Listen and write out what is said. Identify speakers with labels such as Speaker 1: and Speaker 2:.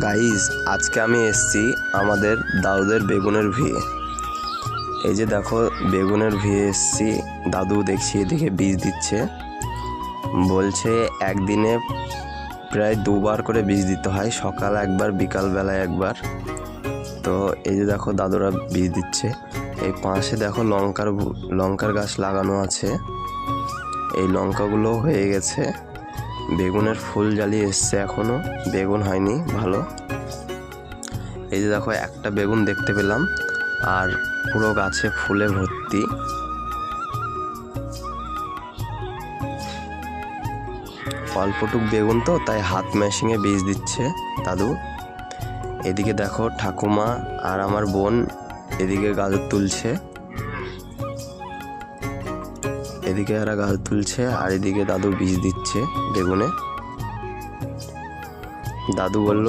Speaker 1: Guys, আজকে আমি এসেছি আমাদের দাদুদের বেগুনের ভিড়ে। এই যে দেখো বেগুনের ভিড়ে এসেছি। দাদু দেখছি এদিকে বীজ দিচ্ছে, বলছে একদিনে প্রায় 2বার করে বীজ দিতে হয়, সকাল একবার বিকালবেলায় একবার। তো এই যে দেখো দাদুরা বীজ দিচ্ছে। এই পাশে দেখো লঙ্কার গাছ লাগানো আছে। এই লঙ্কাগুলো হয়ে গেছে, বেগুনের ফুল জ্বালিয়ে এসছে, এখনো বেগুন হয়নি ভালো। এই যে দেখো একটা বেগুন দেখতে পেলাম, আর পুরো গাছে ফুলে ভর্তি। অল্পটুক বেগুন তো, তাই হাত মেশিনে বীজ দিচ্ছে দাদু। এদিকে দেখো ঠাকুমা আর আমার বোন এদিকে গাজর তুলছে, এদিকে এরা গাজর তুলছে, আর এদিকে দাদু বীজ দিচ্ছে বেগুনে। দাদু বলল